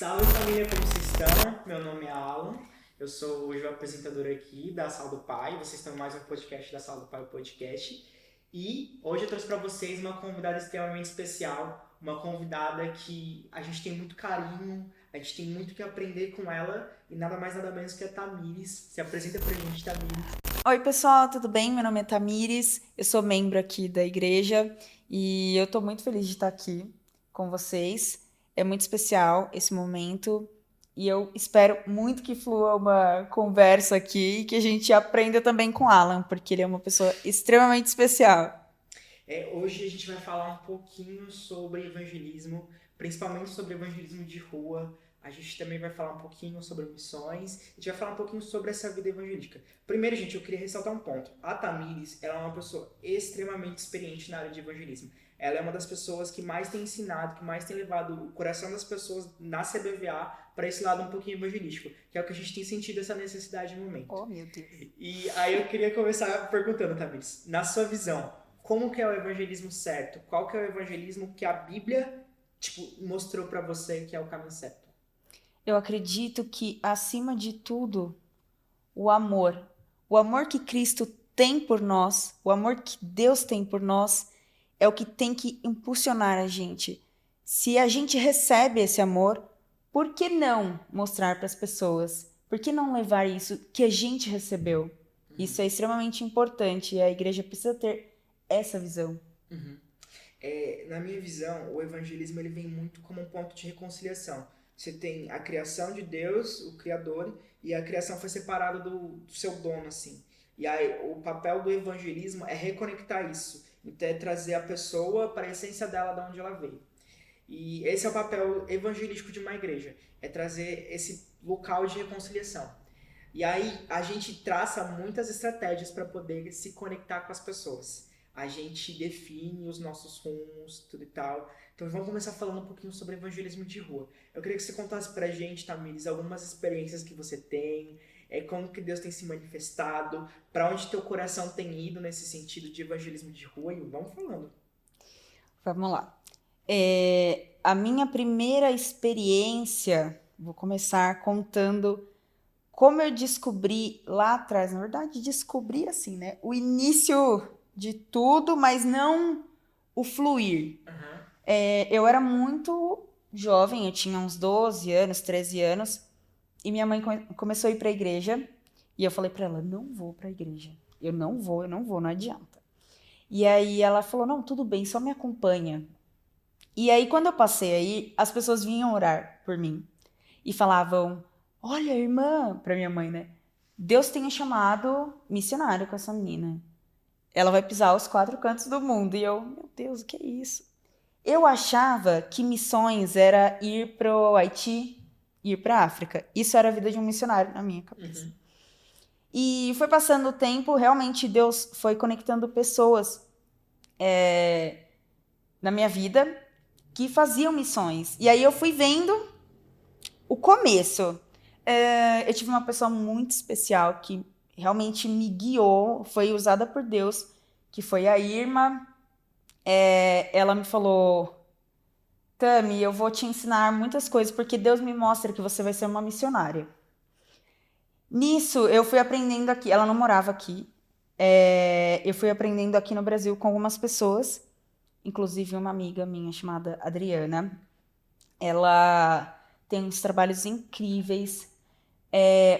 Salve família, como vocês estão? Meu nome é Alan, eu sou hoje o apresentador aqui da Sala do Pai. Vocês estão em mais um podcast da Sala do Pai, o podcast. E hoje eu trouxe para vocês uma convidada extremamente especial, uma convidada que a gente tem muito carinho, a gente tem muito que aprender com ela e nada mais nada menos que a Tamires. Se apresenta pra gente, Tamires. Oi, pessoal, tudo bem? Meu nome é Tamires, eu sou membro aqui da igreja e eu tô muito feliz de estar aqui com vocês. É muito especial esse momento e eu espero muito que flua uma conversa aqui e que a gente aprenda também com o Alan, porque ele é uma pessoa extremamente especial. Hoje a gente vai falar um pouquinho sobre evangelismo, principalmente sobre evangelismo de rua. A gente também vai falar um pouquinho sobre missões. A gente vai falar um pouquinho sobre essa vida evangelística. Primeiro, gente, eu queria ressaltar um ponto. A Tamires, ela é uma pessoa extremamente experiente na área de evangelismo. Ela é uma das pessoas que mais tem ensinado, que mais tem levado o coração das pessoas na CBVA para esse lado um pouquinho evangelístico, que é o que a gente tem sentido essa necessidade no momento. Oh, meu Deus. E aí eu queria começar perguntando, Tamires, na sua visão, como que é o evangelismo certo? Qual que é o evangelismo que a Bíblia, mostrou pra você que é o caminho certo? Eu acredito que, acima de tudo, o amor que Cristo tem por nós, o amor que Deus tem por nós, é o que tem que impulsionar a gente. Se a gente recebe esse amor, por que não mostrar para as pessoas? Por que não levar isso que a gente recebeu? Isso é extremamente importante e a igreja precisa ter essa visão. Uhum. Na minha visão, o evangelismo ele vem muito como um ponto de reconciliação. Você tem a criação de Deus, o Criador, e a criação foi separada do seu dono, assim. E aí o papel do evangelismo é reconectar isso. Então é trazer a pessoa para a essência dela, de onde ela veio. E esse é o papel evangelístico de uma igreja, é trazer esse local de reconciliação. E aí a gente traça muitas estratégias para poder se conectar com as pessoas. A gente define os nossos rumos, tudo e tal. Então vamos começar falando um pouquinho sobre evangelismo de rua. Eu queria que você contasse pra gente, Tamires, algumas experiências que você tem, como que Deus tem se manifestado, para onde teu coração tem ido nesse sentido de evangelismo de rua, e vamos falando. Vamos lá. A minha primeira experiência, vou começar contando como eu descobri lá atrás. Na verdade, descobri assim, né? O início de tudo, mas não o fluir. Uhum. Eu era muito jovem, eu tinha uns 12 anos, 13 anos, e minha mãe começou a ir para a igreja, e eu falei para ela, não vou para a igreja. Eu não vou, não adianta. E aí ela falou, não, tudo bem, só me acompanha. E aí, quando eu passei aí, as pessoas vinham orar por mim e falavam: olha, irmã, pra minha mãe, né? Deus tenha chamado missionário com essa menina. Ela vai pisar aos quatro cantos do mundo. E eu, meu Deus, o que é isso? Eu achava que missões era ir pro Haiti, ir pra África. Isso era a vida de um missionário na minha cabeça. Uhum. E foi passando o tempo, realmente Deus foi conectando pessoas na minha vida que faziam missões. E aí eu fui vendo o começo. Eu tive uma pessoa muito especial que realmente me guiou, foi usada por Deus, que foi a Irma. Ela me falou, Tami, eu vou te ensinar muitas coisas, porque Deus me mostra que você vai ser uma missionária. Nisso, eu fui aprendendo aqui, ela não morava aqui, eu fui aprendendo aqui no Brasil com algumas pessoas, inclusive uma amiga minha chamada Adriana. Ela tem uns trabalhos incríveis.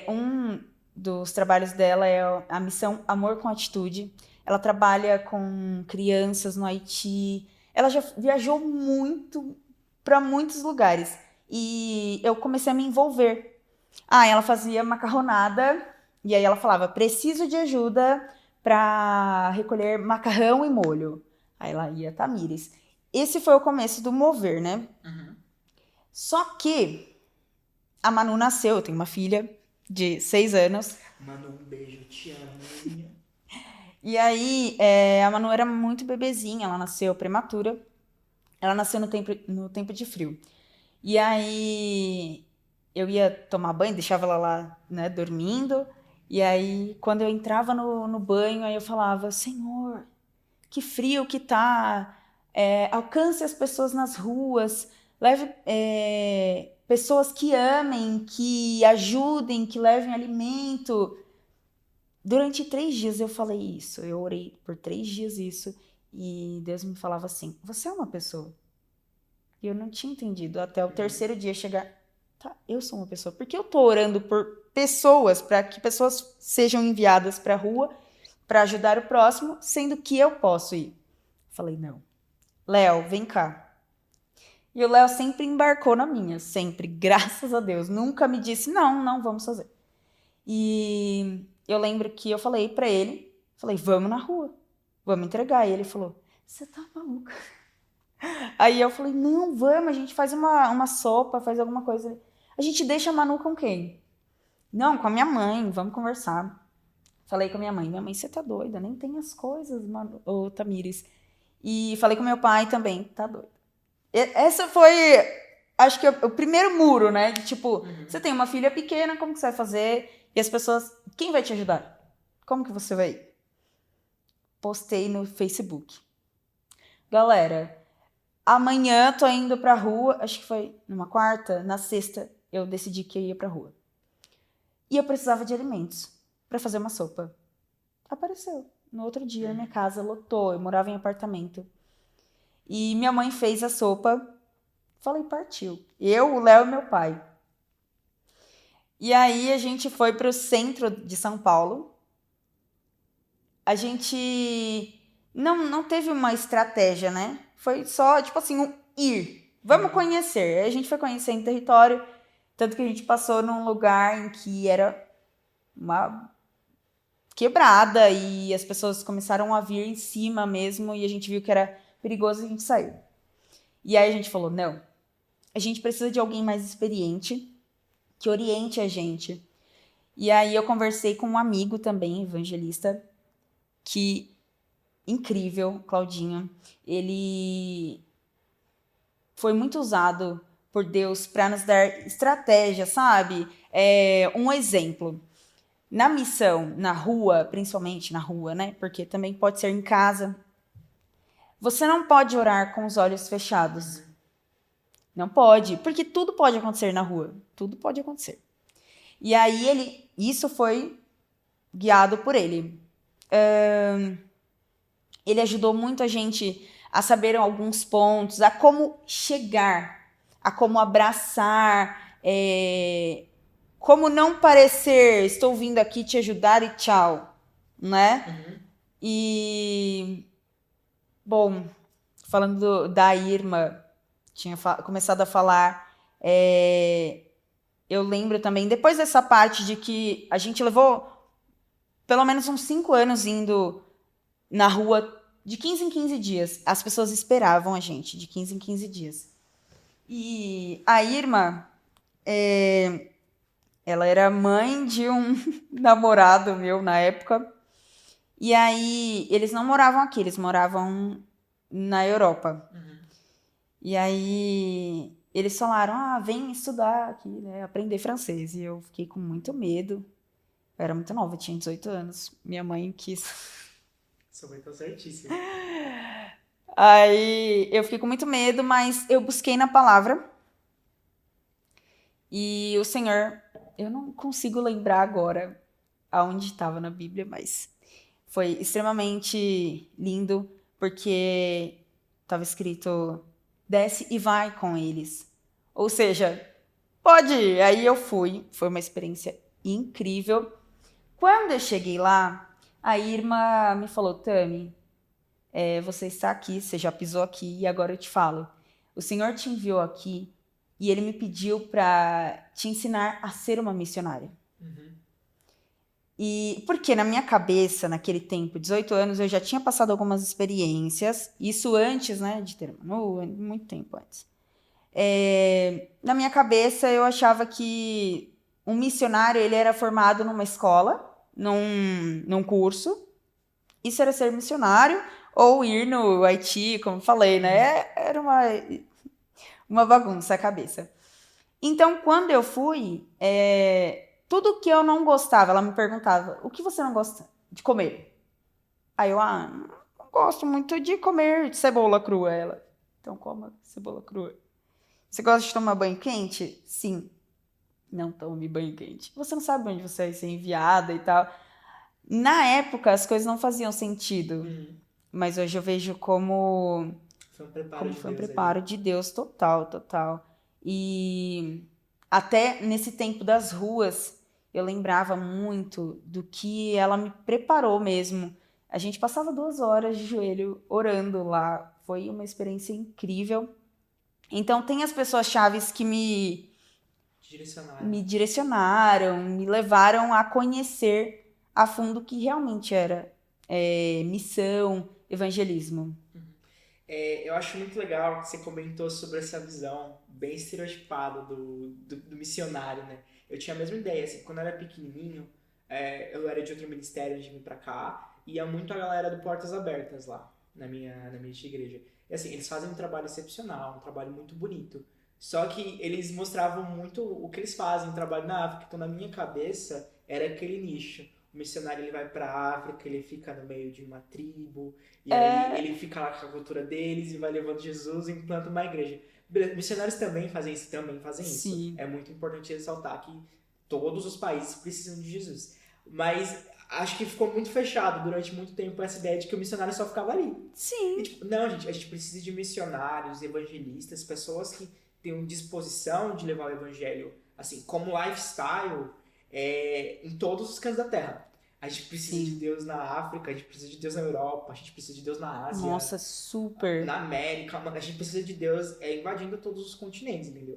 Um dos trabalhos dela é a missão Amor com Atitude. Ela trabalha com crianças no Haiti. Ela já viajou muito para muitos lugares. E eu comecei a me envolver. Ela fazia macarronada. E aí ela falava, preciso de ajuda para recolher macarrão e molho. Aí lá ia Tamires. Esse foi o começo do mover, né? Uhum. Só que a Manu nasceu, eu tenho uma filha de 6 anos. Manu, um beijo, te amo. E aí, a Manu era muito bebezinha, ela nasceu prematura. Ela nasceu no tempo de frio. E aí, eu ia tomar banho, deixava ela lá, né, dormindo. E aí, quando eu entrava no banho, aí eu falava, Senhor, que frio que tá. Alcance as pessoas nas ruas, leve pessoas que amem, que ajudem, que levem alimento. Durante 3 dias eu falei isso, eu orei por 3 dias isso, e Deus me falava assim, você é uma pessoa. E eu não tinha entendido até o terceiro dia chegar, tá, eu sou uma pessoa. Porque eu tô orando por pessoas, para que pessoas sejam enviadas para a rua, para ajudar o próximo, sendo que eu posso ir. Falei, não. Léo, vem cá. E o Léo sempre embarcou na minha, sempre, graças a Deus. Nunca me disse, não vamos fazer. E eu lembro que eu falei pra ele, falei, vamos na rua, vamos entregar. E ele falou, você tá maluca? Aí eu falei, não, vamos, a gente faz uma sopa, faz alguma coisa. A gente deixa a Manu com quem? Não, com a minha mãe, vamos conversar. Falei com a minha mãe, você tá doida, nem tem as coisas, Manu, ô Tamires. E falei com meu pai também, tá doido. Essa foi, acho que o primeiro muro, né? De tipo, você tem uma filha pequena, como que você vai fazer? E as pessoas, quem vai te ajudar? Como que você vai? Postei no Facebook. Galera, amanhã tô indo pra rua, acho que foi numa quarta, na sexta eu decidi que eu ia pra rua. E eu precisava de alimentos pra fazer uma sopa. Apareceu. No outro dia, minha casa lotou, eu morava em apartamento. E minha mãe fez a sopa. Falei, partiu. Eu, o Léo e meu pai. E aí a gente foi pro centro de São Paulo. A gente não teve uma estratégia, né? Foi só, tipo assim, um ir. Vamos conhecer. Aí a gente foi conhecendo território. Tanto que a gente passou num lugar em que era uma quebrada. E as pessoas começaram a vir em cima mesmo. E a gente viu que era perigoso e a gente saiu. E aí a gente falou, não. A gente precisa de alguém mais experiente que oriente a gente. E aí eu conversei com um amigo também, evangelista, que incrível, Claudinho. Ele foi muito usado por Deus para nos dar estratégia, sabe? Um exemplo. Na missão, na rua, principalmente na rua, né? Porque também pode ser em casa. Você não pode orar com os olhos fechados. Não pode, porque tudo pode acontecer na rua. Tudo pode acontecer. E aí isso foi guiado por ele. Ele ajudou muito a gente a saber alguns pontos, a como chegar, a como abraçar, como não parecer, estou vindo aqui te ajudar e tchau, né? E, bom, falando da Irma, tinha começado a falar, eu lembro também, depois dessa parte de que a gente levou pelo menos uns 5 anos indo na rua de 15 em 15 dias. As pessoas esperavam a gente de 15 em 15 dias. E a Irma, ela era mãe de um namorado meu na época. E aí, eles não moravam aqui, eles moravam na Europa. E aí, eles falaram, vem estudar aqui, né, aprender francês. E eu fiquei com muito medo. Eu era muito nova, eu tinha 18 anos. Minha mãe quis. Sua mãe tá certíssima. Aí, eu fiquei com muito medo, mas eu busquei na palavra. E o Senhor, eu não consigo lembrar agora aonde estava na Bíblia, mas foi extremamente lindo, porque estava escrito, desce e vai com eles. Ou seja, pode ir. Aí eu fui, foi uma experiência incrível. Quando eu cheguei lá, a Irma me falou, Tami, você está aqui, você já pisou aqui, e agora eu te falo, o Senhor te enviou aqui e Ele me pediu para te ensinar a ser uma missionária. E porque na minha cabeça, naquele tempo, 18 anos, eu já tinha passado algumas experiências, isso antes, né, de ter Manu, muito tempo antes. Na minha cabeça, eu achava que um missionário, ele era formado numa escola, num curso, isso era ser missionário, ou ir no Haiti, como falei, né, era uma bagunça a cabeça. Então, quando eu fui, tudo que eu não gostava, ela me perguntava, o que você não gosta de comer? Aí eu, não gosto muito de comer cebola crua. Ela, então coma cebola crua. Você gosta de tomar banho quente? Sim. Não tome banho quente. Você não sabe onde você vai ser enviada e tal. Na época, as coisas não faziam sentido. Mas hoje eu vejo como Foi um preparo como de foi um Deus preparo ali. de Deus total, total. E até nesse tempo das ruas, eu lembrava muito do que ela me preparou mesmo. A gente passava 2 horas de joelho orando lá. Foi uma experiência incrível. Então, tem as pessoas chaves que Direcionaram. me direcionaram, me levaram a conhecer a fundo o que realmente era missão, evangelismo. Eu acho muito legal que você comentou sobre essa visão bem estereotipada do missionário, né? Eu tinha a mesma ideia, assim, quando eu era pequenininho, eu era de outro ministério de vir pra cá, e ia muito a galera do Portas Abertas lá, na minha igreja. E assim, eles fazem um trabalho excepcional, um trabalho muito bonito. Só que eles mostravam muito o que eles fazem, o trabalho na África. Então, na minha cabeça, era aquele nicho. O missionário ele vai pra África, ele fica no meio de uma tribo, e aí É, ele fica lá com a cultura deles e vai levando Jesus e implanta uma igreja. Missionários também fazem isso, também fazem isso. sim, É muito importante ressaltar que todos os países precisam de Jesus. Mas acho que ficou muito fechado durante muito tempo essa ideia de que o missionário só ficava ali. E sim. tipo, não, gente, a gente precisa de missionários, evangelistas, pessoas que tenham disposição de levar o evangelho, assim, como lifestyle, em todos os cantos da Terra. A gente precisa de Sim. Deus na África, a gente precisa de Deus na Europa, a gente precisa de Deus na Ásia, Nossa, super. na América, a gente precisa de Deus invadindo todos os continentes, entendeu?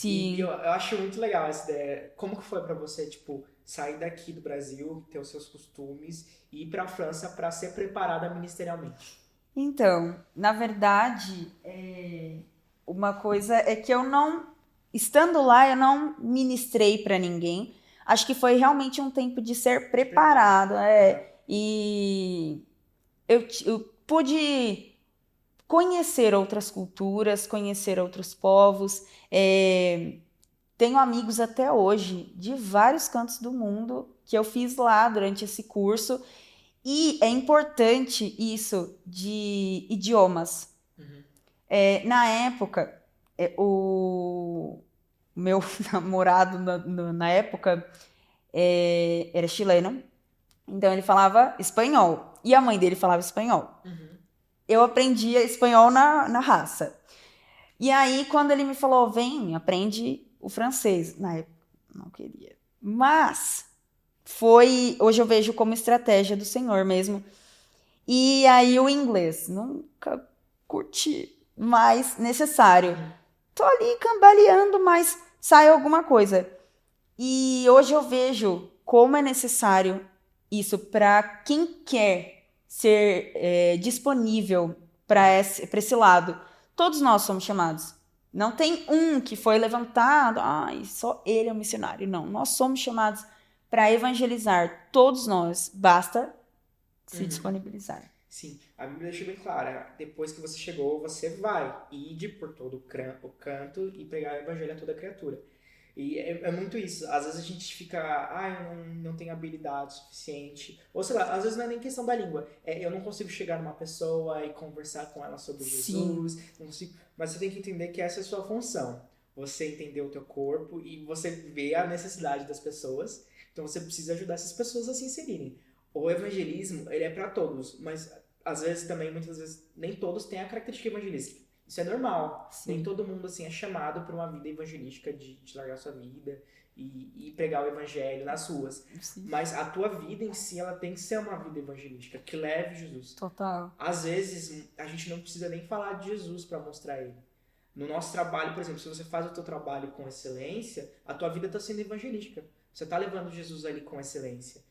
E eu Sim. acho muito legal essa ideia. Como que foi pra você, tipo, sair daqui do Brasil, ter os seus costumes e ir pra França pra ser preparada ministerialmente? Então, na verdade, uma coisa é que eu não, estando lá, eu não ministrei para ninguém. Acho que foi realmente um tempo de ser De preparo. preparado, Aham. e eu pude conhecer outras culturas, conhecer outros povos. Tenho amigos até hoje de vários cantos do mundo que eu fiz lá durante esse curso. E é importante isso de idiomas. Uhum. Na época, o meu namorado na época era chileno, então ele falava espanhol. E a mãe dele falava espanhol. Uhum. Eu aprendia espanhol na raça. E aí, quando ele me falou, vem, aprende o francês. Na época, não queria. Mas hoje eu vejo como estratégia do Senhor mesmo. E aí o inglês, nunca curti, mas necessário. Uhum. Tô ali cambaleando, mas sai alguma coisa. E hoje eu vejo como é necessário isso para quem quer ser disponível para esse lado. Todos nós somos chamados. Não tem um que foi levantado, só ele é um missionário. Não, nós somos chamados para evangelizar, todos nós. Basta se Uhum. disponibilizar. Sim, a Bíblia deixa bem clara. Depois que você chegou, você vai. Ide por todo o canto e pregar o evangelho a toda criatura. E é muito isso. Às vezes a gente fica, eu não tenho habilidade suficiente. Ou sei lá, às vezes não é nem questão da língua. Eu não consigo chegar numa pessoa e conversar com ela sobre Sim, Jesus. Não consigo. Mas você tem que entender que essa é a sua função. Você entender o teu corpo e você vê a necessidade das pessoas. Então você precisa ajudar essas pessoas a se inserirem. O evangelismo, ele é para todos, mas às vezes também, muitas vezes, nem todos têm a característica evangelística. Isso é normal. Nem sim, todo mundo assim é chamado para uma vida evangelística de largar sua vida e pregar o evangelho nas ruas. sim. Mas a tua vida em si, ela tem que ser uma vida evangelística que leve Jesus. Total. Às vezes, a gente não precisa nem falar de Jesus para mostrar ele. No nosso trabalho, por exemplo, se você faz o teu trabalho com excelência, a tua vida está sendo evangelística. Você está levando Jesus ali com excelência.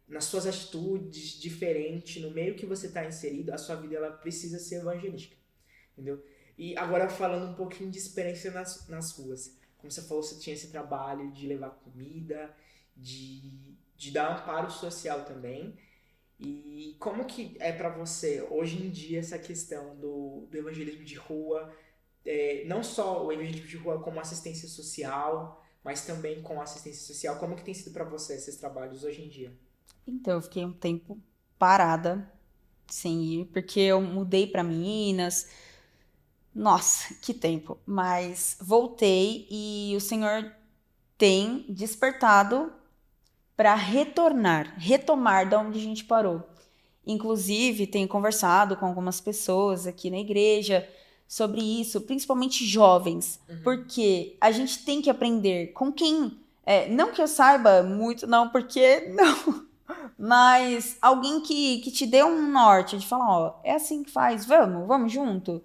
Nas suas atitudes diferentes, no meio que você está inserido, a sua vida ela precisa ser evangelística. Entendeu? E agora falando um pouquinho de experiência nas ruas. Como você falou, você tinha esse trabalho de levar comida, de dar amparo social também. E como que é para você, hoje em dia, essa questão do evangelismo de rua, não só o evangelismo de rua como assistência social, mas também com assistência social, como que tem sido para você esses trabalhos hoje em dia? Então, eu fiquei um tempo parada, sem ir, porque eu mudei para Minas. Nossa, que tempo. Mas voltei e o Senhor tem despertado para retomar da onde a gente parou. Inclusive, tenho conversado com algumas pessoas aqui na igreja sobre isso, principalmente jovens, Uhum. porque a gente tem que aprender com quem. Não que eu saiba muito, não, porque não, mas alguém que te dê um norte, de falar, ó, é assim que faz, vamos junto,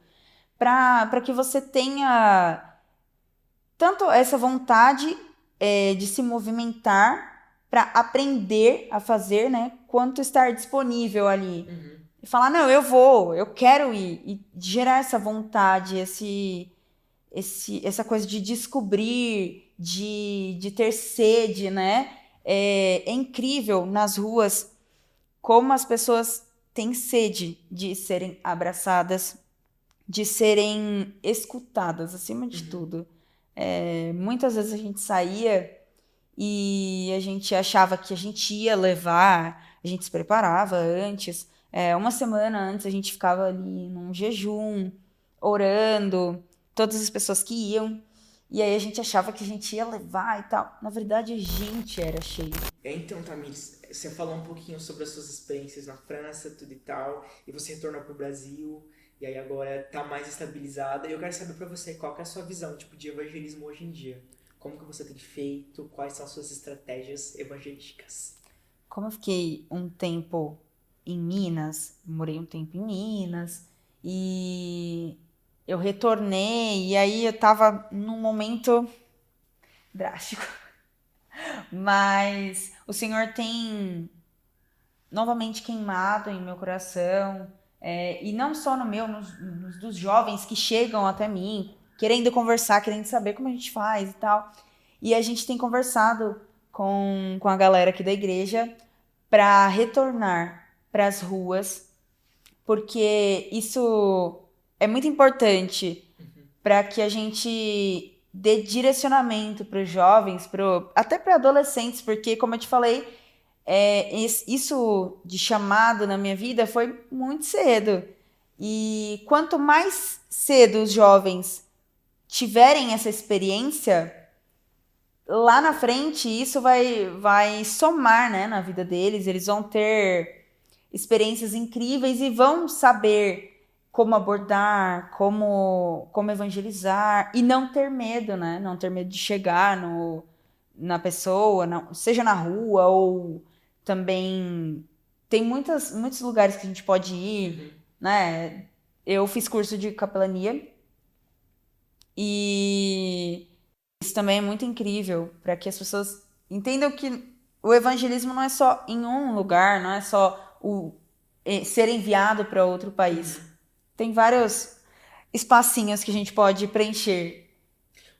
para que você tenha tanto essa vontade de se movimentar para aprender a fazer, né? Quanto estar disponível ali. Uhum. E falar, não, eu quero ir. E gerar essa vontade, essa coisa de descobrir, de ter sede, né? É incrível nas ruas como as pessoas têm sede de serem abraçadas, de serem escutadas, acima de Uhum. tudo. Muitas vezes a gente saía e a gente achava que a gente ia levar, a gente se preparava antes. Uma semana antes a gente ficava ali num jejum, orando, todas as pessoas que iam. E aí a gente achava que a gente ia levar e tal. Na verdade, a gente era cheio. Então, Tamires, você falou um pouquinho sobre as suas experiências na França, tudo e tal, e você retornou pro Brasil, e aí agora tá mais estabilizada. E eu quero saber pra você qual que é a sua visão, tipo, de evangelismo hoje em dia. Como que você tem feito? Quais são as suas estratégias evangelísticas? Como eu fiquei um tempo em Minas, morei um tempo em Minas, e eu retornei, e aí eu tava num momento drástico. Mas o Senhor tem novamente queimado em meu coração, e não só no meu, nos dos jovens que chegam até mim, querendo conversar, querendo saber como a gente faz e tal. E a gente tem conversado com a galera aqui da igreja para retornar para as ruas, porque isso é muito importante Uhum. para que a gente dê direcionamento para os jovens, até para adolescentes, porque, como eu te falei, isso de chamado na minha vida foi muito cedo. E quanto mais cedo os jovens tiverem essa experiência, lá na frente isso vai somar, né, na vida deles. Eles vão ter experiências incríveis e vão saber como abordar, como evangelizar e não ter medo, né? Não ter medo de chegar na pessoa, seja na rua ou também tem muitos lugares que a gente pode ir, Uhum. né? Eu fiz curso de capelania e isso também é muito incrível para que as pessoas entendam que o evangelismo não é só em um lugar, não é só ser enviado para outro país. Uhum. Tem vários espacinhos que a gente pode preencher.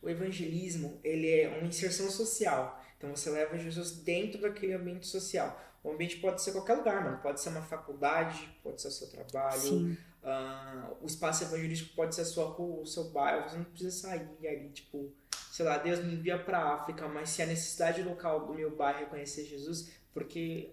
O evangelismo, ele é uma inserção social. Então você leva Jesus dentro daquele ambiente social. O ambiente pode ser qualquer lugar, mano. Pode ser uma faculdade, pode ser o seu trabalho. Sim, O espaço evangelístico pode ser a sua rua, o seu bairro. Você não precisa sair ali, tipo, sei lá, Deus me envia pra África, mas se a necessidade local do meu bairro é conhecer Jesus, porque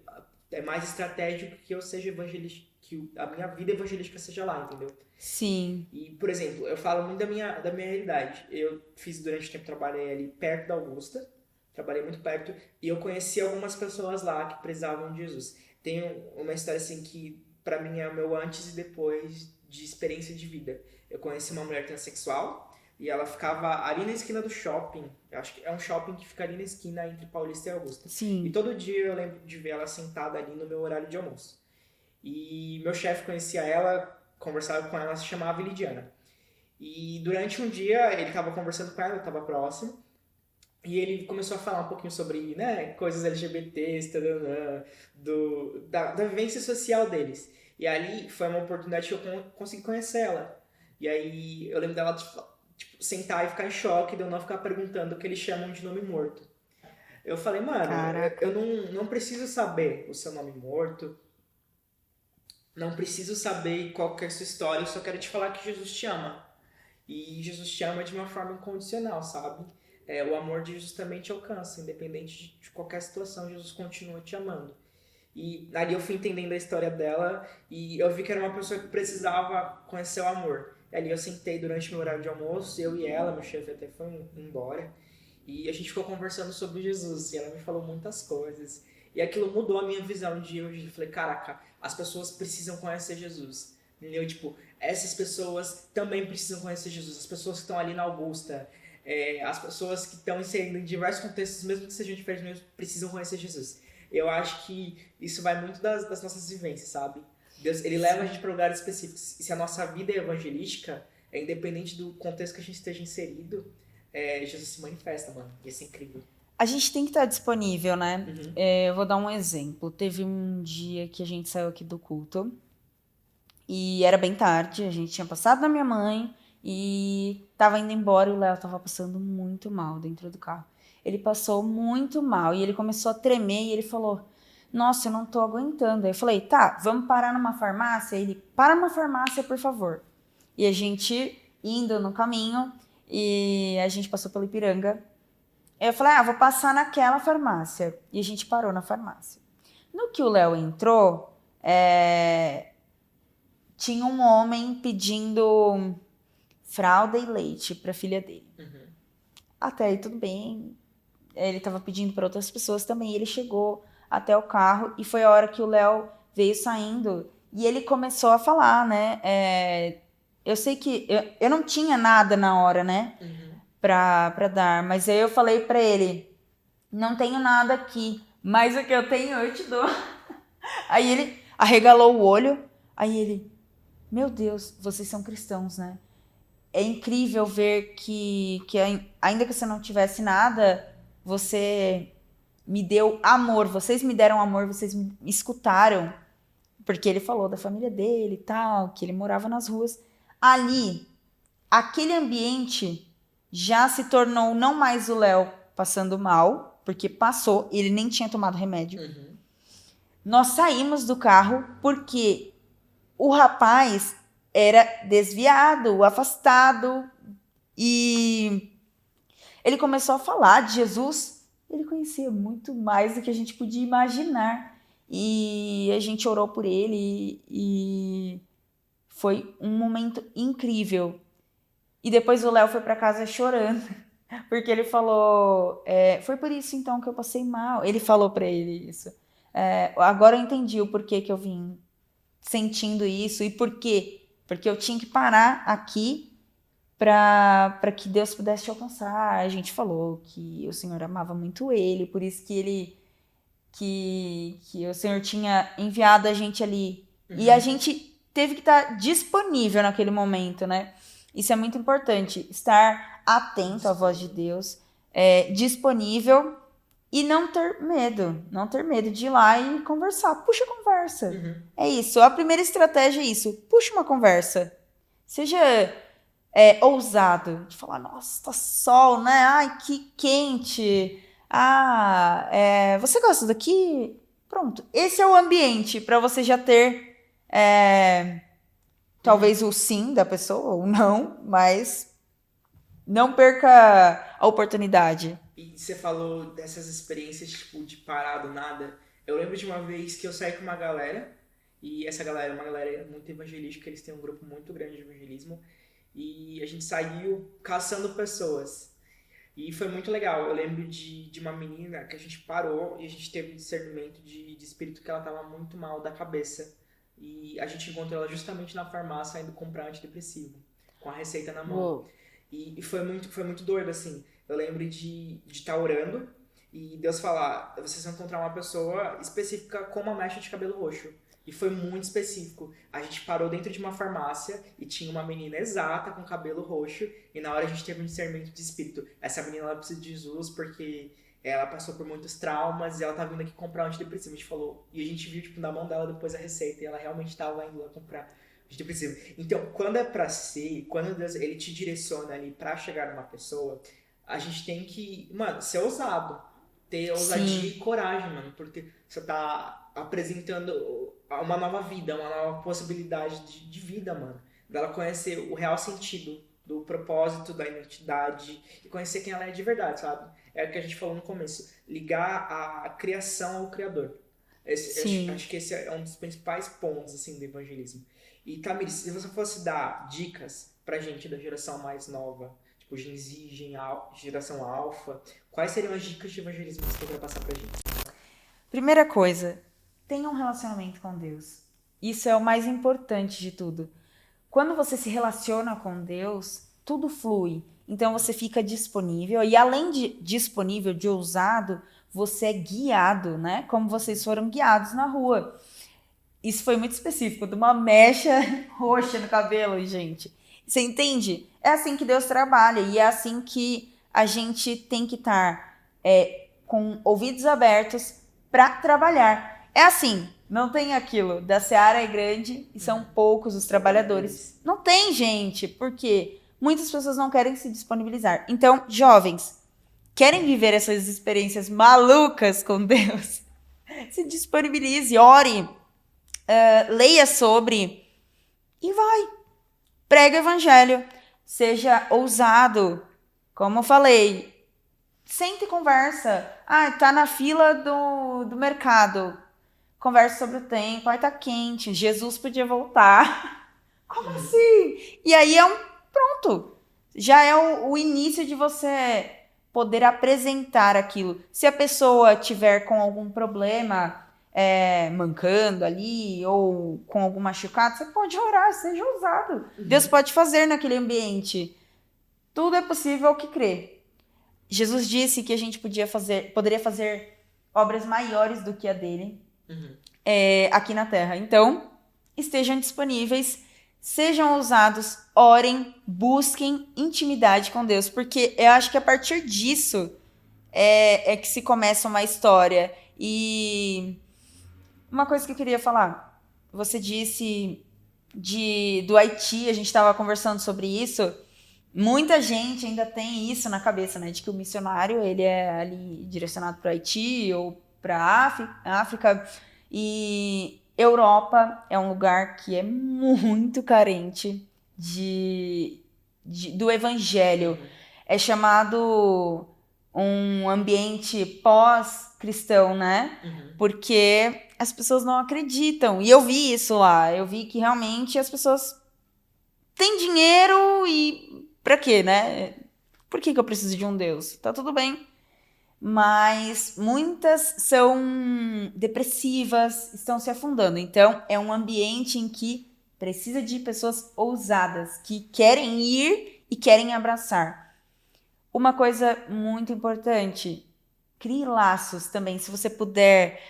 é mais estratégico que eu seja evangelista, que a minha vida evangelística seja lá, entendeu? sim, E, por exemplo, eu falo muito da minha realidade. Eu fiz durante o tempo, trabalhei ali perto da Augusta, trabalhei muito perto, e eu conheci algumas pessoas lá que precisavam de Jesus. Tem uma história assim que, pra mim, é o meu antes e depois de experiência de vida. Eu conheci uma mulher transexual, e ela ficava ali na esquina do shopping. Eu acho que é um shopping que fica ali na esquina entre Paulista e Augusta. E sim. todo dia eu lembro de ver ela sentada ali no meu horário de almoço. E meu chefe conhecia ela, conversava com ela, se chamava Lidiana. E durante um dia ele estava conversando com ela, eu estava próximo, e ele começou a falar um pouquinho sobre, né, coisas LGBTs, tadã, da vivência social deles. E ali foi uma oportunidade que eu consegui conhecer ela. E aí eu lembro dela tipo, sentar e ficar em choque, de eu não ficar perguntando o que eles chamam de nome morto. Eu falei, mano, eu Caraca. não preciso saber o seu nome morto, não preciso saber qual que é a sua história, eu só quero te falar que Jesus te ama. E Jesus te ama de uma forma incondicional, sabe? O amor de Jesus também te alcança, independente de qualquer situação, Jesus continua te amando. E ali eu fui entendendo a história dela e eu vi que era uma pessoa que precisava conhecer o amor. E ali eu sentei durante meu horário de almoço, eu e ela, meu chefe até foi embora. E a gente ficou conversando sobre Jesus, e ela me falou muitas coisas. E aquilo mudou a minha visão de hoje. Eu falei, caraca, as pessoas precisam conhecer Jesus. Entendeu? Tipo, essas pessoas também precisam conhecer Jesus. As pessoas que estão ali na Augusta, as pessoas que estão inserindo em diversos contextos, mesmo que sejam diferentes, precisam conhecer Jesus. Eu acho que isso vai muito das nossas vivências, sabe? Deus, ele leva a gente para lugares específicos. E se a nossa vida é evangelística, independente do contexto que a gente esteja inserido, Jesus se manifesta, mano. Isso é incrível. A gente tem que estar disponível, né? Uhum. Eu vou dar um exemplo. Teve um dia que a gente saiu aqui do culto e era bem tarde, a gente tinha passado na minha mãe e tava indo embora e o Léo tava passando muito mal dentro do carro. Ele passou muito mal e ele começou a tremer e ele falou, nossa, eu não tô aguentando. Aí eu falei, tá, vamos parar numa farmácia? Ele, para numa farmácia, por favor. E a gente indo no caminho e a gente passou pelo Ipiranga. Eu falei, vou passar naquela farmácia. E a gente parou na farmácia. No que o Léo entrou, tinha um homem pedindo fralda e leite para a filha dele. Uhum. Até aí tudo bem. Ele estava pedindo para outras pessoas também. Ele chegou até o carro e foi a hora que o Léo veio saindo. E ele começou a falar, né? Eu sei que eu não tinha nada na hora, né? Uhum. Pra dar. Mas aí eu falei pra ele, não tenho nada aqui, mas o que eu tenho eu te dou. Aí ele arregalou o olho, aí ele, meu Deus, vocês são cristãos, né? É incrível ver que ainda que você não tivesse nada, você me deu amor, vocês me deram amor, vocês me escutaram. Porque ele falou da família dele e tal, que ele morava nas ruas. Ali, aquele ambiente já se tornou não mais o Léo passando mal, porque passou, ele nem tinha tomado remédio. Uhum. Nós saímos do carro porque o rapaz era desviado, afastado, e ele começou a falar de Jesus. Ele conhecia muito mais do que a gente podia imaginar. E a gente orou por ele e foi um momento incrível. E depois o Léo foi para casa chorando, porque ele falou, foi por isso então que eu passei mal. Ele falou para ele isso. Agora eu entendi o porquê que eu vim sentindo isso e por quê. Porque eu tinha que parar aqui para que Deus pudesse te alcançar. A gente falou que o Senhor amava muito ele, por isso que o Senhor tinha enviado a gente ali. Uhum. E a gente teve que estar disponível naquele momento, né? Isso é muito importante, estar atento à voz de Deus, disponível e não ter medo de ir lá e conversar. Puxa a conversa. Uhum. É isso, a primeira estratégia é isso, puxa uma conversa. Seja ousado, de falar, nossa, tá sol, né? Ai, que quente. Você gosta daqui? Pronto, esse é o ambiente para você já ter... Talvez o sim da pessoa, ou não, mas não perca a oportunidade. E você falou dessas experiências, tipo, de parar do nada. Eu lembro de uma vez que eu saí com uma galera, e essa galera é uma galera muito evangelística, eles têm um grupo muito grande de evangelismo, e a gente saiu caçando pessoas. E foi muito legal. Eu lembro de uma menina que a gente parou e a gente teve discernimento de espírito que ela estava muito mal da cabeça. E a gente encontrou ela justamente na farmácia indo comprar antidepressivo, com a receita na mão. Uou. E foi muito doido, assim. Eu lembro de estar orando e Deus falar, vocês vão encontrar uma pessoa específica com uma mecha de cabelo roxo. E foi muito específico. A gente parou dentro de uma farmácia e tinha uma menina exata com cabelo roxo e na hora a gente teve um discernimento de espírito. Essa menina, ela precisa de Jesus porque ela passou por muitos traumas e ela tá vindo aqui comprar um antidepressivo. A gente falou, e a gente viu, tipo, na mão dela depois a receita e ela realmente tava indo lá comprar antidepressivo. Então, quando é pra ser, quando Deus, ele te direciona ali pra chegar numa pessoa, a gente tem que, mano, ser ousado. Ter ousadia e coragem, mano, porque você tá apresentando uma nova vida, uma nova possibilidade de vida, mano. Dela conhecer o real sentido do propósito, da identidade e conhecer quem ela é de verdade, sabe? É o que a gente falou no começo, ligar a criação ao Criador. Acho que esse é um dos principais pontos, assim, do evangelismo. E, Tamires, se você fosse dar dicas pra gente da geração mais nova, tipo Gen Z, geração Alpha, quais seriam as dicas de evangelismo que você poderia passar pra gente? Primeira coisa, tenha um relacionamento com Deus. Isso é o mais importante de tudo. Quando você se relaciona com Deus, tudo flui. Então você fica disponível e além de disponível, de ousado, você é guiado, né? Como vocês foram guiados na rua. Isso foi muito específico, de uma mecha roxa no cabelo, gente. Você entende? É assim que Deus trabalha e é assim que a gente tem que estar com ouvidos abertos para trabalhar. É assim, não tem aquilo, da seara é grande e são poucos os trabalhadores. Não tem, gente, porque muitas pessoas não querem se disponibilizar. Então, jovens, querem viver essas experiências malucas com Deus? Se disponibilize, ore, leia sobre e vai. Prega o evangelho, seja ousado, como eu falei, senta e conversa. Ah, tá na fila do mercado, conversa sobre o tempo, ai tá quente, Jesus podia voltar. Como assim? E aí pronto, já é o início de você poder apresentar aquilo. Se a pessoa tiver com algum problema, mancando ali, ou com algum machucado, você pode orar, seja ousado. Deus pode fazer naquele ambiente. Tudo é possível ao que crê. Jesus disse que a gente poderia fazer obras maiores do que a dele aqui na Terra. Então, estejam disponíveis, sejam ousados, orem, busquem intimidade com Deus, porque eu acho que a partir disso é que se começa uma história. E uma coisa que eu queria falar, você disse do Haiti, a gente estava conversando sobre isso. Muita gente ainda tem isso na cabeça, né? De que o missionário, ele é ali direcionado para o Haiti ou para a África. E Europa é um lugar que é muito carente do evangelho. É chamado um ambiente pós-cristão, né? Porque as pessoas não acreditam. E eu vi isso lá. Eu vi que realmente as pessoas têm dinheiro e pra quê, né? Por que eu preciso de um Deus? Tá tudo bem. Mas muitas são depressivas, estão se afundando. Então, é um ambiente em que precisa de pessoas ousadas, que querem ir e querem abraçar. Uma coisa muito importante, crie laços também. Se você puder,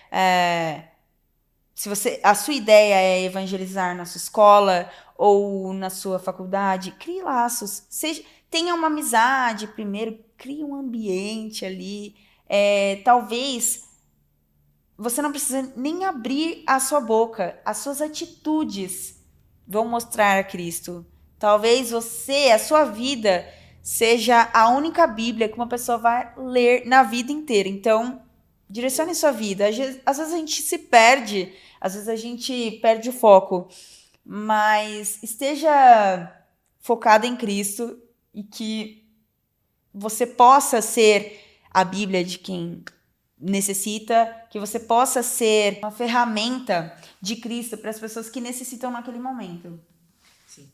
a sua ideia é evangelizar na sua escola ou na sua faculdade, crie laços. Tenha uma amizade primeiro, crie um ambiente ali. Talvez você não precisa nem abrir a sua boca, as suas atitudes vão mostrar a Cristo. Talvez a sua vida seja a única Bíblia que uma pessoa vai ler na vida inteira. Então, direcione sua vida. Às vezes a gente se perde, às vezes a gente perde o foco, mas esteja focada em Cristo e que você possa ser a Bíblia de quem necessita, que você possa ser uma ferramenta de Cristo para as pessoas que necessitam naquele momento. Sim.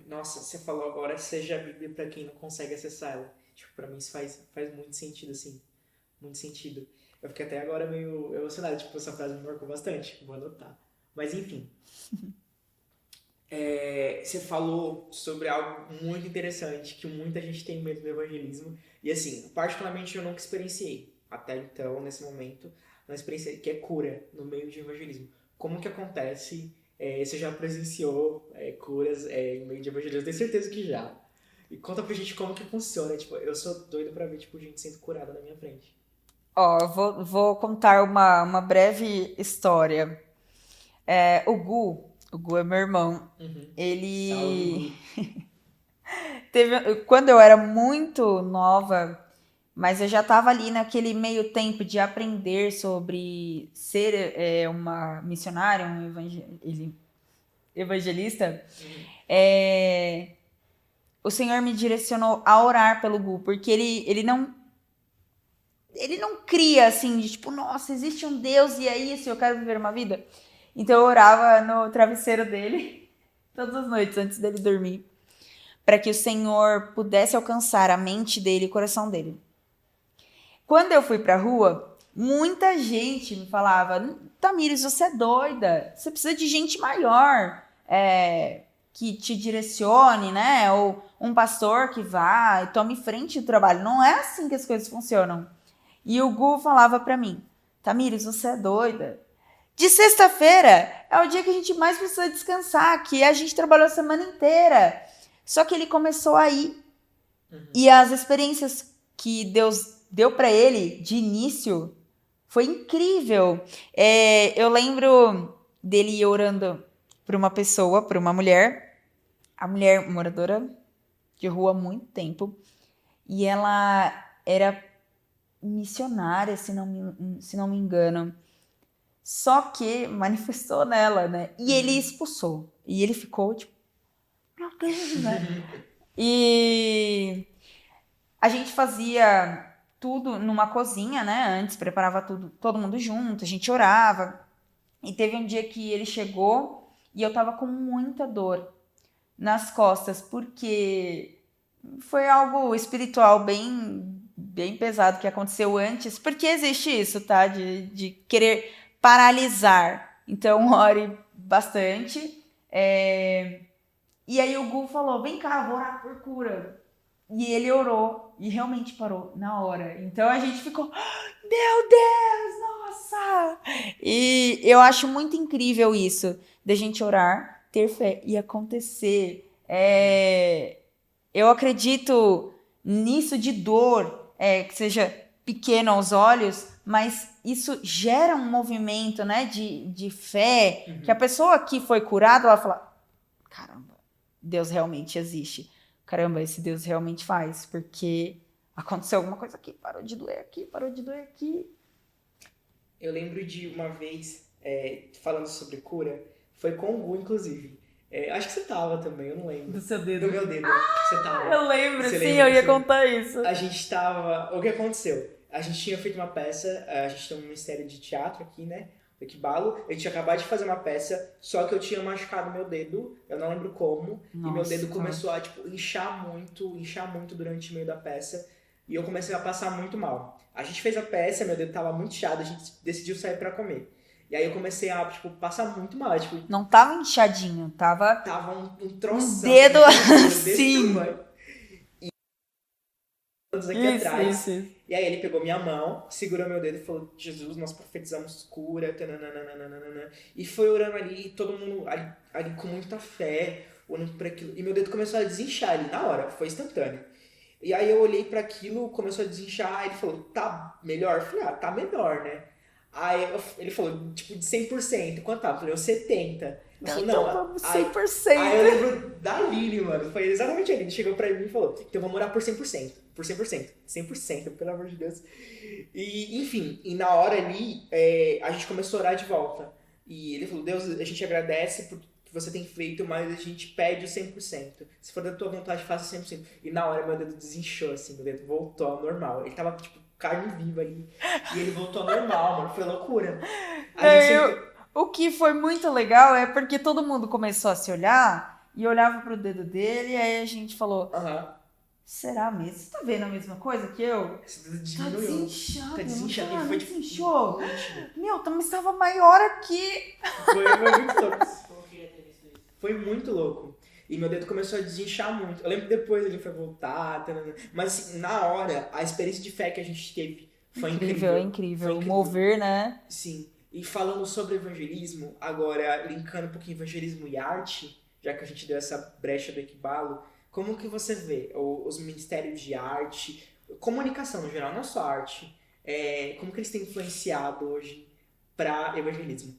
Nossa, você falou agora, seja a Bíblia para quem não consegue acessar ela. Tipo, para mim isso faz muito sentido, assim. Muito sentido. Eu fiquei até agora meio emocionado, tipo, essa frase me marcou bastante. Vou anotar. Mas enfim. Você falou sobre algo muito interessante, que muita gente tem medo do evangelismo. E assim, particularmente eu nunca experienciei, até então, nesse momento, uma experiência que é cura no meio de evangelismo. Como que acontece? Você já presenciou curas em meio de evangelismo? Eu tenho certeza que já. E conta pra gente como que funciona. Tipo, eu sou doido pra ver tipo, gente sendo curada na minha frente. Vou contar uma breve história. O Gu é meu irmão. Ele quando eu era muito nova, mas eu já estava ali naquele meio tempo de aprender sobre ser uma missionária, evangelista. O Senhor me direcionou a orar pelo Gu, porque ele não cria assim, de tipo, nossa, existe um Deus e é isso, eu quero viver uma vida. Então eu orava no travesseiro dele todas as noites antes dele dormir, para que o Senhor pudesse alcançar a mente dele e o coração dele. Quando eu fui para a rua, muita gente me falava: Tamires, você é doida, você precisa de gente maior, que te direcione, né? Ou um pastor que vá e tome frente do trabalho. Não é assim que as coisas funcionam. E o Gu falava para mim: Tamires, você é doida. De sexta-feira é o dia que a gente mais precisa descansar, que a gente trabalhou a semana inteira. Só que ele começou a ir. E as experiências que Deus deu para ele de início foi incrível. Eu lembro dele orando para uma pessoa, para uma mulher. A mulher moradora de rua há muito tempo. E ela era missionária, se não me engano. Só que manifestou nela, né? E ele expulsou. E ele ficou tipo, meu Deus, né? E a gente fazia tudo numa cozinha, né? Antes preparava tudo, todo mundo junto, a gente orava. E teve um dia que ele chegou e eu tava com muita dor nas costas, porque foi algo espiritual bem pesado que aconteceu antes, porque existe isso, tá? De querer paralisar. Então, ore bastante. E aí o Gu falou: vem cá, vou orar por cura. E ele orou e realmente parou na hora. Então a gente ficou: meu Deus, nossa! E eu acho muito incrível isso, da gente orar, ter fé e acontecer. Eu acredito nisso de dor, que seja pequeno aos olhos, mas isso gera um movimento, né, de fé, que a pessoa que foi curada, ela fala: caramba, Deus realmente existe. Caramba, esse Deus realmente faz, porque aconteceu alguma coisa aqui, parou de doer aqui. Eu lembro de uma vez, falando sobre cura, foi com o Gu, inclusive. Acho que você tava também, eu não lembro. Do seu dedo. Do meu dedo. Você tava. Eu lembro, Você sim, lembra? eu ia contar isso. A gente tava... O que aconteceu? A gente tinha feito uma peça, a gente tem um ministério de teatro aqui, né? Do Equibalo. A gente tinha acabado de fazer uma peça, só que eu tinha machucado meu dedo, eu não lembro como. Nossa, e meu dedo começou a, tipo, inchar muito durante o meio da peça. E eu comecei a passar muito mal. A gente fez a peça, meu dedo tava muito inchado, a gente decidiu sair pra comer. E aí eu comecei a, tipo, passar muito mal. Tipo, não tava inchadinho, tava um troção. Um dedo assim. E aqui atrás. Isso. E aí ele pegou minha mão, segurou meu dedo e falou: Jesus, nós profetizamos cura. Tananana. E foi orando ali, todo mundo ali com muita fé, orando por aquilo. E meu dedo começou a desinchar ali na hora, foi instantâneo. E aí eu olhei pra aquilo, começou a desinchar, ele falou: tá melhor? Eu falei: tá melhor, né? Aí ele falou, tipo, de 100%. Quanto tá? Eu falei: 70%. Eu falei: não, vamos 100%. Aí eu lembro da Lili, mano. Foi exatamente a Lili. Chegou pra mim e falou: então vamos orar por 100%. Por 100%. 100%, pelo amor de Deus. E, enfim, e na hora ali, a gente começou a orar de volta. E ele falou: Deus, a gente agradece por que você tem feito, mas a gente pede o 100%. Se for da tua vontade, faça 100%. E na hora meu dedo desinchou, assim, meu dedo voltou ao normal. Ele tava, tipo, carne viva ali. E ele voltou ao normal, mano. Foi loucura. O que foi muito legal é porque todo mundo começou a se olhar e olhava pro dedo dele, e aí a gente falou: será mesmo? Você tá vendo a mesma coisa que eu? Tá desinchando. Tá desinchando. Não foi desinchou. Meu, também estava maior aqui. Foi muito louco. Foi muito louco. E meu dedo começou a desinchar muito. Eu lembro que depois ele foi voltar. Mas assim, na hora, a experiência de fé que a gente teve foi incrível. Incrível. O mover, né? Sim. E falando sobre evangelismo, agora linkando um pouquinho evangelismo e arte, já que a gente deu essa brecha do Equibalo, como que você vê os ministérios de arte, comunicação no geral, não só arte, como que eles têm influenciado hoje para evangelismo?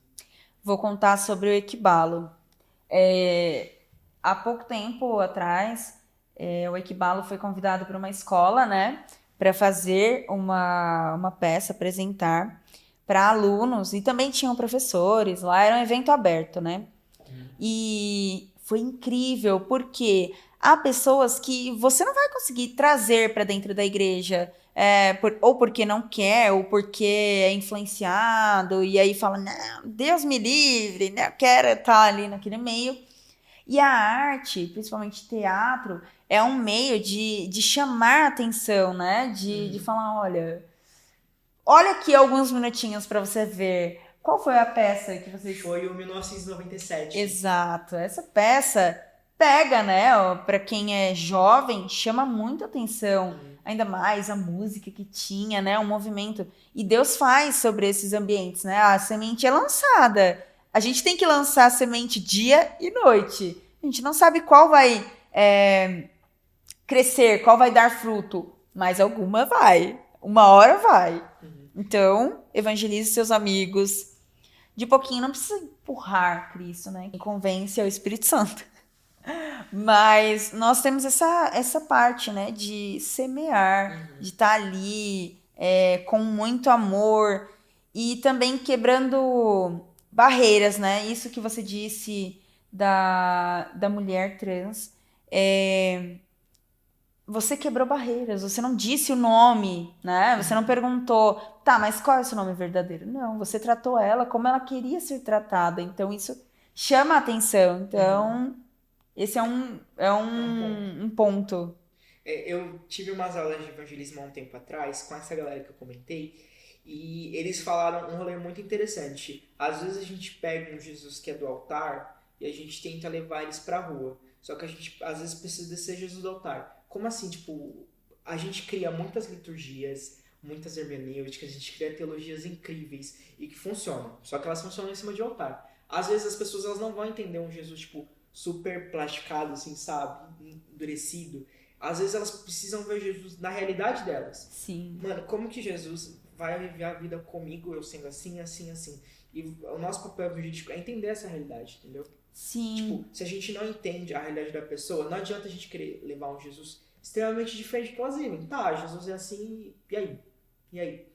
Vou contar sobre o Equibalo. Há pouco tempo atrás, o Equibalo foi convidado para uma escola, né, para fazer uma peça, apresentar para alunos, e também tinham professores lá, era um evento aberto, né? E foi incrível, porque há pessoas que você não vai conseguir trazer para dentro da igreja, ou porque não quer, ou porque é influenciado, e aí fala: não, Deus me livre, né? Eu quero estar ali naquele meio. E a arte, principalmente teatro, é um meio de chamar a atenção, né? De falar, olha aqui alguns minutinhos para você ver. Qual foi a peça que vocês... Foi o 1997. Exato. Essa peça pega, né? Para quem é jovem, chama muito atenção. Ainda mais a música que tinha, né? O movimento. E Deus faz sobre esses ambientes, né? A semente é lançada. A gente tem que lançar a semente dia e noite. A gente não sabe qual vai crescer, qual vai dar fruto, mas alguma vai. Uma hora vai. Então, evangelize seus amigos. De pouquinho, não precisa empurrar Cristo, né? Quem convence é o Espírito Santo. Mas nós temos essa parte, né? De semear, de estar ali com muito amor e também quebrando barreiras, né? Isso que você disse da mulher trans. Você quebrou barreiras, você não disse o nome, né? Você não perguntou, tá, mas qual é o seu nome verdadeiro? Não, você tratou ela como ela queria ser tratada. Então, isso chama a atenção. Então, esse é um ponto. Eu tive umas aulas de evangelismo há um tempo atrás, com essa galera que eu comentei, e eles falaram um rolê muito interessante. Às vezes a gente pega um Jesus que é do altar e a gente tenta levar eles pra rua. Só que a gente, às vezes, precisa descer Jesus do altar. Como assim? Tipo, a gente cria muitas liturgias, muitas hermenêuticas, a gente cria teologias incríveis e que funcionam. Só que elas funcionam em cima de altar. Às vezes as pessoas elas não vão entender um Jesus, tipo, super plasticado, assim, sabe? Endurecido. Às vezes elas precisam ver Jesus na realidade delas. Sim. Mano, como que Jesus vai viver a vida comigo, eu sendo assim, assim, assim? E o nosso papel evangelístico é entender essa realidade, entendeu? Sim. Tipo, se a gente não entende a realidade da pessoa, não adianta a gente querer levar um Jesus extremamente diferente do que elas vivem. Tá, Jesus é assim, e aí? E aí?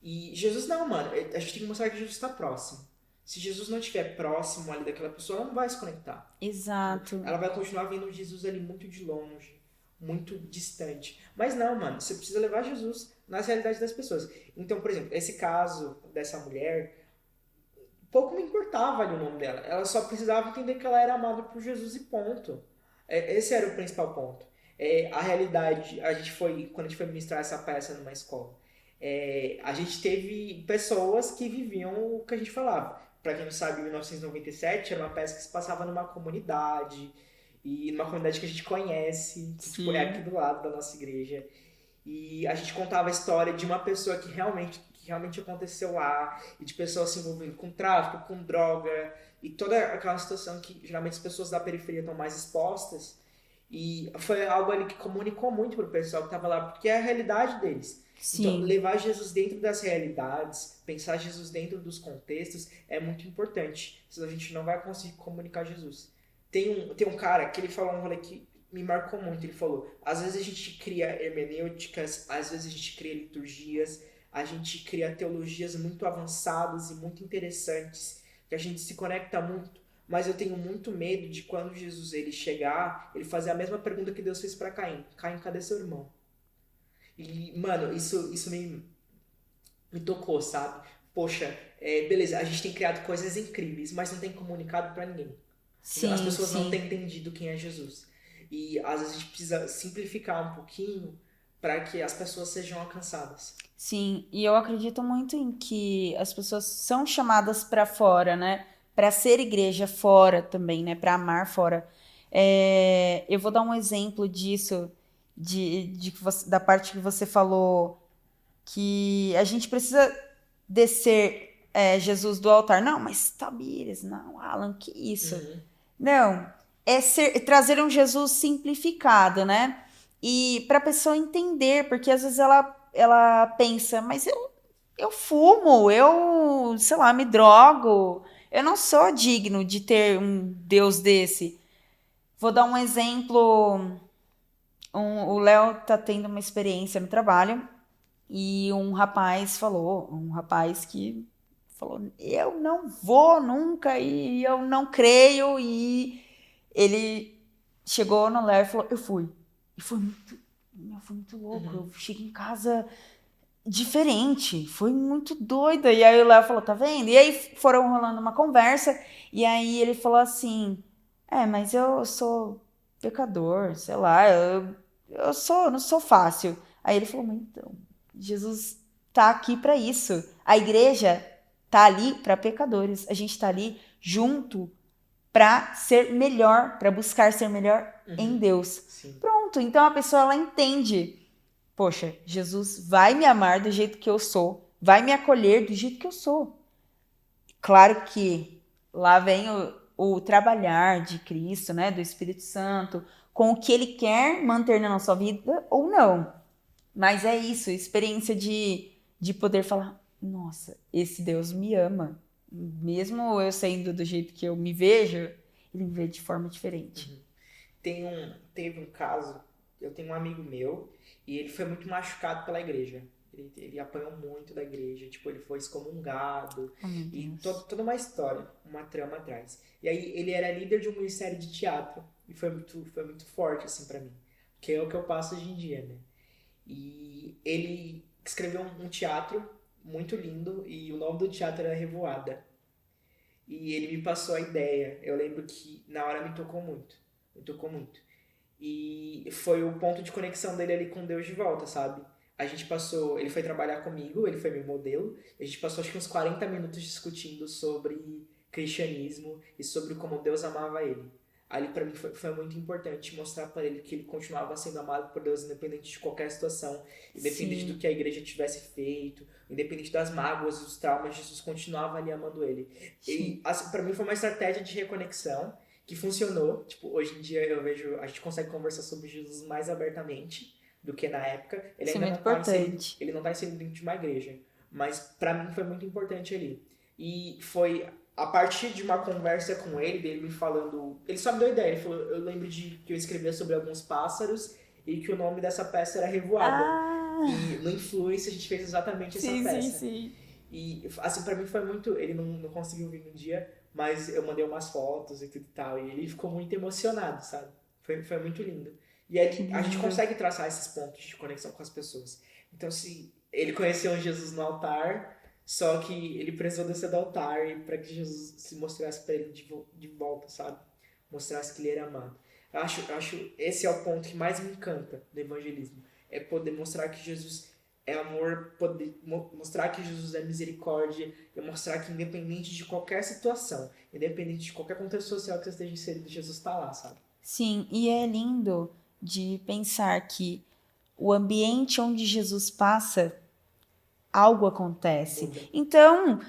E Jesus não, mano. A gente tem que mostrar que Jesus está próximo. Se Jesus não estiver próximo ali daquela pessoa, ela não vai se conectar. Exato. Ela vai continuar vendo Jesus ali muito de longe, muito distante. Mas não, mano, você precisa levar Jesus nas realidades das pessoas. Então, por exemplo, esse caso dessa mulher, pouco me importava ali o nome dela. Ela só precisava entender que ela era amada por Jesus e ponto. Esse era o principal ponto. A realidade, quando a gente foi ministrar essa peça numa escola, a gente teve pessoas que viviam o que a gente falava. Pra quem não sabe, 1997 era uma peça que se passava numa comunidade, e numa comunidade que a gente conhece, que tipo, é aqui do lado da nossa igreja. E a gente contava a história de uma pessoa que realmente aconteceu lá, e de pessoas se envolvendo com tráfico, com droga, e toda aquela situação que geralmente as pessoas da periferia estão mais expostas. E foi algo ali que comunicou muito pro pessoal que estava lá, porque é a realidade deles. Sim. Então, levar Jesus dentro das realidades, pensar Jesus dentro dos contextos é muito importante. Senão a gente não vai conseguir comunicar Jesus. Tem um cara que ele falou um rolê que me marcou muito. Ele falou, às vezes a gente cria hermenêuticas, às vezes a gente cria liturgias, a gente cria teologias muito avançadas e muito interessantes, que a gente se conecta muito, mas eu tenho muito medo de quando Jesus ele chegar, ele fazer a mesma pergunta que Deus fez para Caim. Caim, cadê seu irmão? E, mano, isso me tocou, sabe? Poxa, beleza, a gente tem criado coisas incríveis, mas não tem comunicado para ninguém. Sim, as pessoas sim. não têm entendido quem é Jesus. E às vezes a gente precisa simplificar um pouquinho para que as pessoas sejam alcançadas. Sim, e eu acredito muito em que as pessoas são chamadas para fora, né? Para ser igreja fora também, né? Para amar fora. Eu vou dar um exemplo disso, da parte que você falou, que a gente precisa descer Jesus do altar. Não, mas Tamires, não, Alan, que isso? Não, trazer um Jesus simplificado, né? E para a pessoa entender, porque às vezes ela pensa, mas eu fumo, eu, sei lá, me drogo, eu não sou digno de ter um Deus desse. Vou dar um exemplo, o Léo tá tendo uma experiência no trabalho e um rapaz que falou, eu não vou nunca e eu não creio, e ele chegou no Léo e falou, eu fui. E foi muito louco. Eu cheguei em casa diferente. Foi muito doida. E aí o Léo falou, tá vendo? E aí foram rolando uma conversa. E aí ele falou assim, mas eu sou pecador, sei lá, não sou fácil. Aí ele falou, mas então, Jesus tá aqui para isso. A igreja tá ali para pecadores. A gente tá ali junto para ser melhor, para buscar ser melhor em Deus. Sim. Pronto, então a pessoa ela entende. Poxa, Jesus vai me amar do jeito que eu sou, vai me acolher do jeito que eu sou. Claro que lá vem o trabalhar de Cristo, né, do Espírito Santo, com o que ele quer manter na nossa vida ou não. Mas é isso, experiência de poder falar, nossa, esse Deus me ama. Mesmo eu sendo do jeito que eu me vejo, ele me vê de forma diferente. Teve um caso, eu tenho um amigo meu, e ele foi muito machucado pela igreja. Ele apanhou muito da igreja, tipo, ele foi excomungado, e toda uma história, uma trama atrás. E aí ele era líder de um ministério de teatro, e foi muito forte, assim, pra mim. Que é o que eu passo hoje em dia, né? E ele escreveu um teatro muito lindo, e o nome do teatro era Revoada. E ele me passou a ideia. Eu lembro que na hora me tocou muito. Me tocou muito. E foi o ponto de conexão dele ali com Deus de volta, sabe? A gente passou. Ele foi trabalhar comigo, ele foi meu modelo. A gente passou acho que uns 40 minutos discutindo sobre cristianismo e sobre como Deus amava ele. Ali pra mim foi muito importante mostrar para ele que ele continuava sendo amado por Deus independente de qualquer situação, independente do que a igreja tivesse feito, independente das mágoas e dos traumas, Jesus continuava ali amando ele. E assim, para mim foi uma estratégia de reconexão que funcionou. Tipo, hoje em dia eu vejo, a gente consegue conversar sobre Jesus mais abertamente do que na época. Ele ainda não tá inserido, ele não tá inserido dentro de uma igreja, mas para mim foi muito importante ali. E foi a partir de uma conversa com ele, dele me falando, ele só me deu ideia, ele falou, eu lembro de que eu escrevia sobre alguns pássaros e que o nome dessa peça era Revoada. E no Influência a gente fez exatamente essa peça. Sim. E assim, pra mim foi muito, ele não conseguiu vir no dia, mas eu mandei umas fotos e tudo e tal, e ele ficou muito emocionado, sabe? Foi muito lindo. E aí a gente consegue traçar esses pontos de conexão com as pessoas. Então, se ele conheceu Jesus no altar, só que ele precisou descer do altar para que Jesus se mostrasse para ele de volta, sabe? Mostrasse que ele era amado. Eu acho esse é o ponto que mais me encanta do evangelismo. É poder mostrar que Jesus é amor, poder mostrar que Jesus é misericórdia, e mostrar que independente de qualquer situação, independente de qualquer contexto social que você esteja inserido, Jesus está lá, sabe? Sim, e é lindo de pensar que o ambiente onde Jesus passa, algo acontece. Então,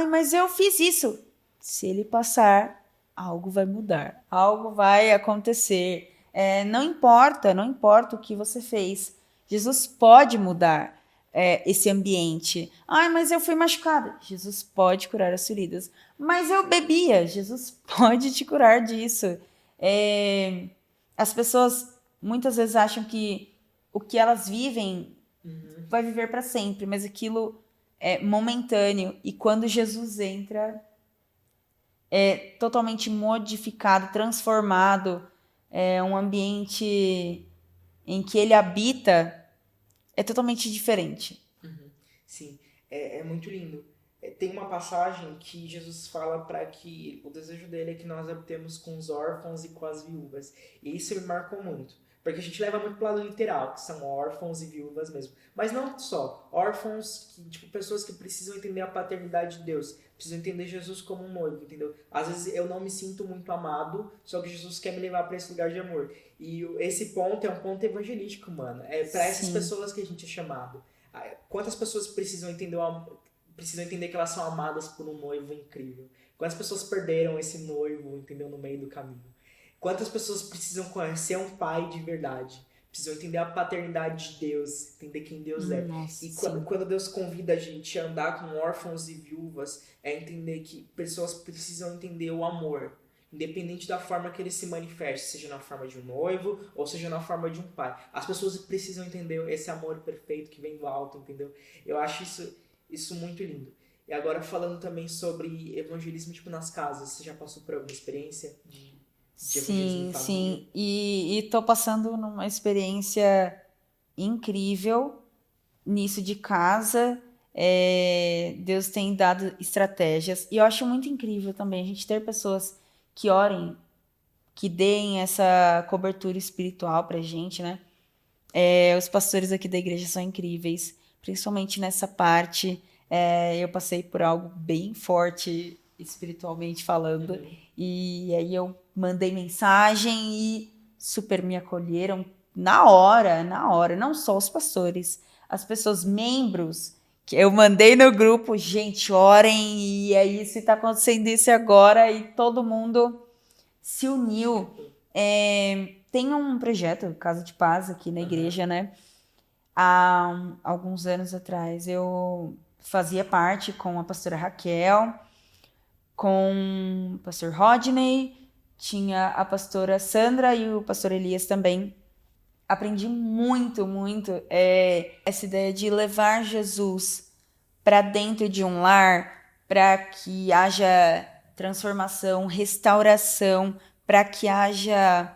mas eu fiz isso. Se ele passar, algo vai mudar, algo vai acontecer. Não importa o que você fez. Jesus pode mudar esse ambiente. Mas eu fui machucada. Jesus pode curar as feridas. Mas eu bebia. Jesus pode te curar disso. As pessoas muitas vezes acham que o que elas vivem vai viver para sempre, mas aquilo é momentâneo. E quando Jesus entra, é totalmente modificado, transformado. É um ambiente em que ele habita é totalmente diferente. Sim, é muito lindo. Tem uma passagem que Jesus fala para que o desejo dele é que nós habitemos com os órfãos e com as viúvas. E isso me marcou muito. Porque a gente leva muito pro lado literal, que são órfãos e viúvas mesmo. Mas não só. Órfãos, tipo, pessoas que precisam entender a paternidade de Deus. Precisam entender Jesus como um noivo, entendeu? Às vezes eu não me sinto muito amado, só que Jesus quer me levar para esse lugar de amor. E esse ponto é um ponto evangelístico, mano. É para essas pessoas que a gente é chamado. Quantas pessoas precisam entender que elas são amadas por um noivo incrível? Quantas pessoas perderam esse noivo, entendeu, no meio do caminho? Quantas pessoas precisam conhecer um pai de verdade? Precisam entender a paternidade de Deus, entender quem Deus é. E quando Deus convida a gente a andar com órfãos e viúvas, é entender que pessoas precisam entender o amor, independente da forma que ele se manifeste, seja na forma de um noivo ou seja na forma de um pai. As pessoas precisam entender esse amor perfeito que vem do alto, entendeu? Eu acho isso muito lindo. E agora falando também sobre evangelismo tipo nas casas, você já passou por alguma experiência de evangelismo em família? Sim. E tô passando numa experiência incrível nisso de casa. Deus tem dado estratégias. E eu acho muito incrível também a gente ter pessoas que orem que deem essa cobertura espiritual pra gente, né? Os pastores aqui da igreja são incríveis, principalmente nessa parte. Eu passei por algo bem forte espiritualmente falando, e aí eu mandei mensagem e super me acolheram na hora, não só os pastores, as pessoas, membros, que eu mandei no grupo, gente, orem, e é isso, e tá acontecendo isso agora, e todo mundo se uniu. Tem um projeto, Casa de Paz, aqui na igreja, né? Há alguns anos atrás, eu fazia parte com a pastora Raquel, com o pastor Rodney, tinha a pastora Sandra e o pastor Elias também. Aprendi muito, muito essa ideia de levar Jesus para dentro de um lar, para que haja transformação, restauração, para que haja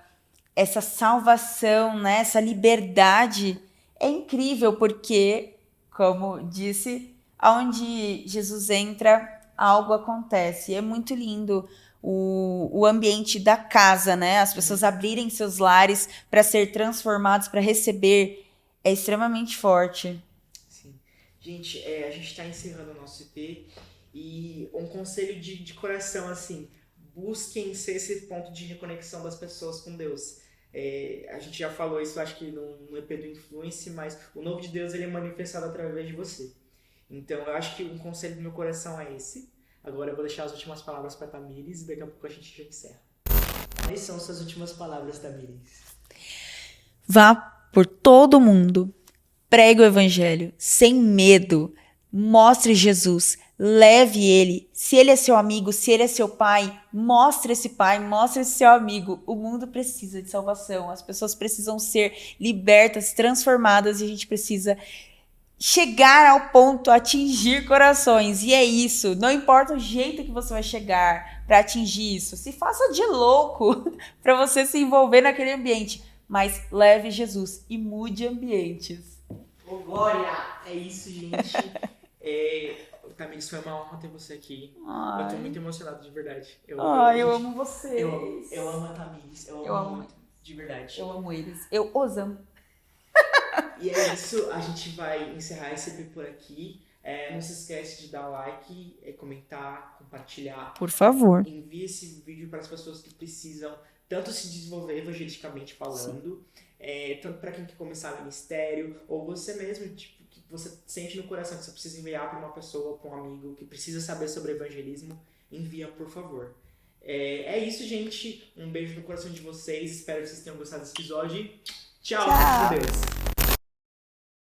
essa salvação, né? Essa liberdade. É incrível porque, como disse, onde Jesus entra, algo acontece. É muito lindo o ambiente da casa, né? As pessoas abrirem seus lares para ser transformados, para receber. É extremamente forte. Sim. Gente, a gente está encerrando o nosso EP e um conselho de coração, assim, busquem ser esse ponto de reconexão das pessoas com Deus. A gente já falou isso, acho que no EP do Influence, mas o novo de Deus ele é manifestado através de você. Então, eu acho que um conselho do meu coração é esse. Agora eu vou deixar as últimas palavras para Tamires e daqui a pouco a gente já encerra. Quais são suas últimas palavras, Tamires? Vá por todo mundo, pregue o evangelho sem medo, mostre Jesus, leve ele. Se ele é seu amigo, se ele é seu pai, mostre esse pai, mostre esse seu amigo. O mundo precisa de salvação, as pessoas precisam ser libertas, transformadas e a gente precisa chegar ao ponto, atingir corações. E é isso, não importa o jeito que você vai chegar para atingir isso. Se faça de louco para você se envolver naquele ambiente, mas leve Jesus e mude ambientes. Ô, Glória! É isso, gente. Tamires, foi uma honra ter você aqui. Ai. Eu tô muito emocionado, de verdade. Eu amo vocês. Eu amo a Tamires. Eu amo muito, de verdade. Eu amo eles. Eu os amo. E é isso, a gente vai encerrar esse EP por aqui. Não se esquece de dar like, comentar, compartilhar. Por favor. Envie esse vídeo para as pessoas que precisam tanto se desenvolver evangelisticamente falando, tanto para quem quer começar ministério, ou você mesmo, tipo, que você sente no coração que você precisa enviar para uma pessoa, para um amigo que precisa saber sobre evangelismo, envia, por favor. É isso, gente. Um beijo no coração de vocês. Espero que vocês tenham gostado desse episódio. Tchau. Com Deus.